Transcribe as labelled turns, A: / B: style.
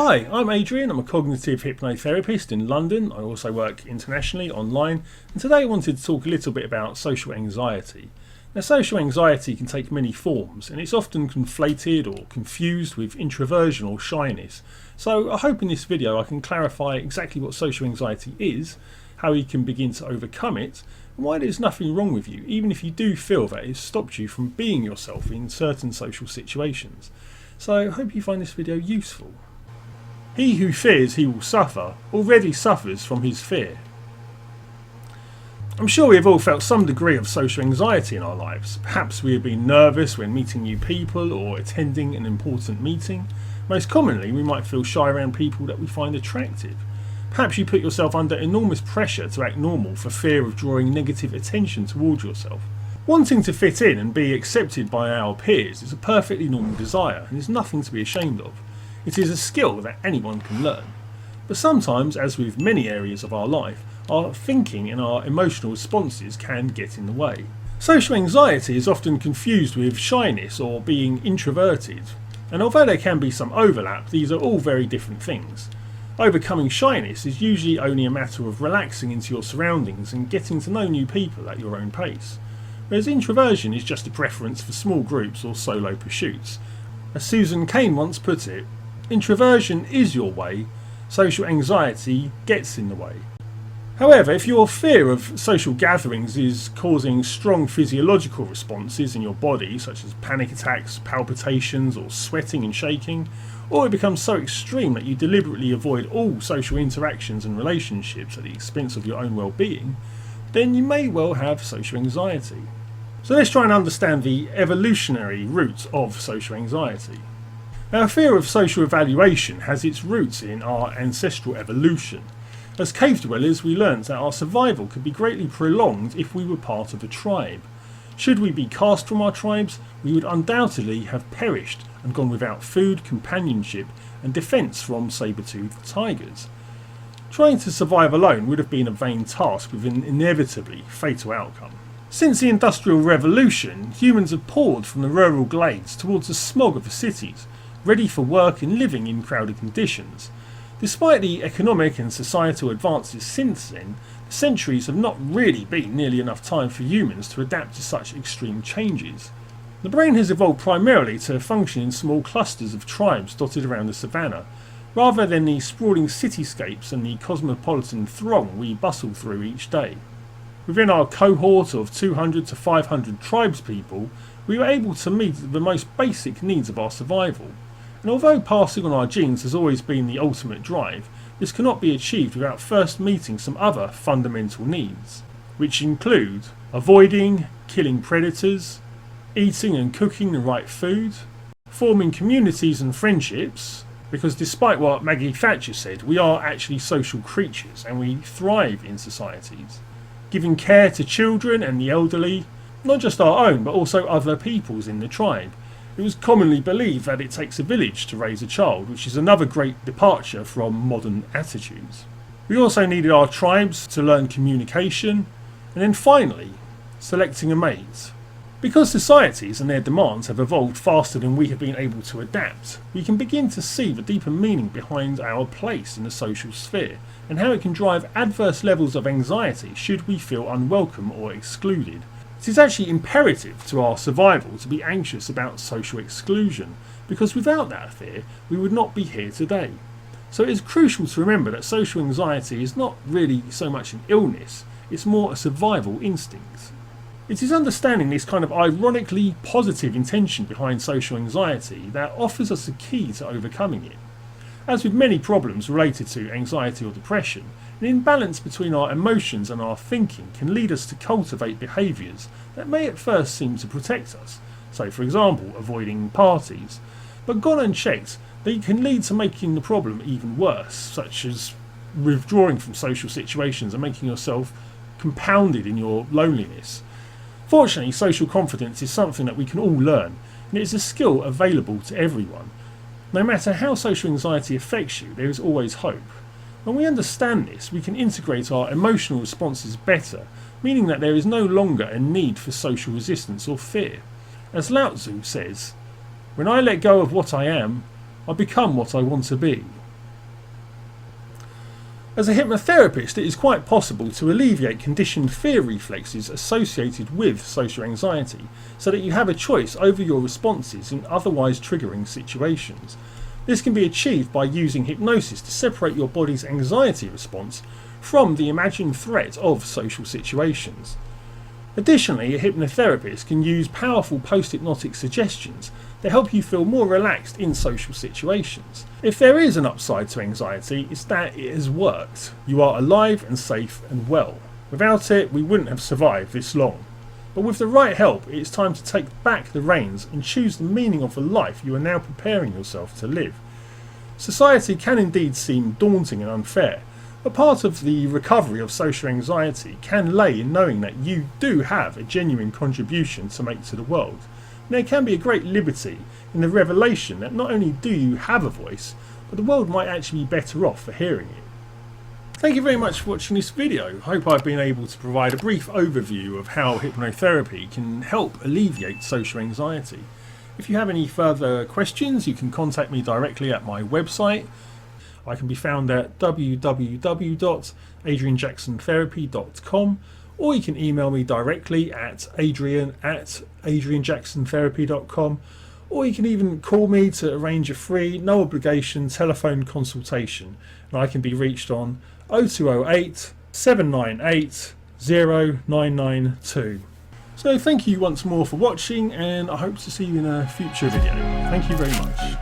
A: Hi, I'm Adrian. I'm a cognitive hypnotherapist in London. I also work internationally online, and today I wanted to talk a little bit about social anxiety. Now, social anxiety can take many forms, and it's often conflated or confused with introversion or shyness. So I hope in this video I can clarify exactly what social anxiety is, how you can begin to overcome it, and why there's nothing wrong with you, even if you do feel that it's stopped you from being yourself in certain social situations. So I hope you find this video useful. He who fears he will suffer already suffers from his fear. I'm sure we have all felt some degree of social anxiety in our lives. Perhaps we have been nervous when meeting new people or attending an important meeting. Most commonly, we might feel shy around people that we find attractive. Perhaps you put yourself under enormous pressure to act normal for fear of drawing negative attention towards yourself. Wanting to fit in and be accepted by our peers is a perfectly normal desire and is nothing to be ashamed of. It is a skill that anyone can learn. But sometimes, as with many areas of our life, our thinking and our emotional responses can get in the way. Social anxiety is often confused with shyness or being introverted, and although there can be some overlap, these are all very different things. Overcoming shyness is usually only a matter of relaxing into your surroundings and getting to know new people at your own pace, whereas introversion is just a preference for small groups or solo pursuits. As Susan Cain once put it, introversion is your way, social anxiety gets in the way. However, if your fear of social gatherings is causing strong physiological responses in your body, such as panic attacks, palpitations, or sweating and shaking, or it becomes so extreme that you deliberately avoid all social interactions and relationships at the expense of your own well-being, then you may well have social anxiety. So let's try and understand the evolutionary root of social anxiety. Our fear of social evaluation has its roots in our ancestral evolution. As cave dwellers, we learnt that our survival could be greatly prolonged if we were part of a tribe. Should we be cast from our tribes, we would undoubtedly have perished and gone without food, companionship, and defence from saber-toothed tigers. Trying to survive alone would have been a vain task with an inevitably fatal outcome. Since the Industrial Revolution, humans have poured from the rural glades towards the smog of the cities, ready for work and living in crowded conditions. Despite the economic and societal advances since then, the centuries have not really been nearly enough time for humans to adapt to such extreme changes. The brain has evolved primarily to function in small clusters of tribes dotted around the savannah, rather than the sprawling cityscapes and the cosmopolitan throng we bustle through each day. Within our cohort of 200 to 500 tribespeople, we were able to meet the most basic needs of our survival. And although passing on our genes has always been the ultimate drive, this cannot be achieved without first meeting some other fundamental needs, which include avoiding killing predators, eating and cooking the right food, forming communities and friendships, because despite what Maggie Thatcher said, we are actually social creatures and we thrive in societies, giving care to children and the elderly, not just our own but also other people's in the tribe. It was commonly believed that it takes a village to raise a child, which is another great departure from modern attitudes. We also needed our tribes to learn communication, and then finally, selecting a mate. Because societies and their demands have evolved faster than we have been able to adapt, we can begin to see the deeper meaning behind our place in the social sphere, and how it can drive adverse levels of anxiety should we feel unwelcome or excluded. It is actually imperative to our survival to be anxious about social exclusion, because without that fear we would not be here today. So it is crucial to remember that social anxiety is not really so much an illness, it's more a survival instinct. It is understanding this kind of ironically positive intention behind social anxiety that offers us a key to overcoming it. As with many problems related to anxiety or depression, an imbalance between our emotions and our thinking can lead us to cultivate behaviours that may at first seem to protect us, so for example avoiding parties, but gone unchecked they can lead to making the problem even worse, such as withdrawing from social situations and making yourself compounded in your loneliness. Fortunately, social confidence is something that we can all learn, and it is a skill available to everyone. No matter how social anxiety affects you, there is always hope. When we understand this, we can integrate our emotional responses better, meaning that there is no longer a need for social resistance or fear. As Lao Tzu says, "When I let go of what I am, I become what I want to be." As a hypnotherapist, it is quite possible to alleviate conditioned fear reflexes associated with social anxiety so that you have a choice over your responses in otherwise triggering situations. This can be achieved by using hypnosis to separate your body's anxiety response from the imagined threat of social situations. Additionally, a hypnotherapist can use powerful post-hypnotic suggestions that help you feel more relaxed in social situations. If there is an upside to anxiety, it's that it has worked. You are alive and safe and well. Without it, we wouldn't have survived this long. But with the right help, it is time to take back the reins and choose the meaning of the life you are now preparing yourself to live. Society can indeed seem daunting and unfair, but part of the recovery of social anxiety can lay in knowing that you do have a genuine contribution to make to the world. And there can be a great liberty in the revelation that not only do you have a voice, but the world might actually be better off for hearing it. Thank you very much for watching this video. I hope I've been able to provide a brief overview of how hypnotherapy can help alleviate social anxiety. If you have any further questions, you can contact me directly at my website. I can be found at www.adrianjacksontherapy.com, or you can email me directly at adrian@adrianjacksontherapy.com, or you can even call me to arrange a free, no obligation telephone consultation, and I can be reached on 0208 798 0992. So thank you once more for watching, and I hope to see you in a future video. Thank you very much.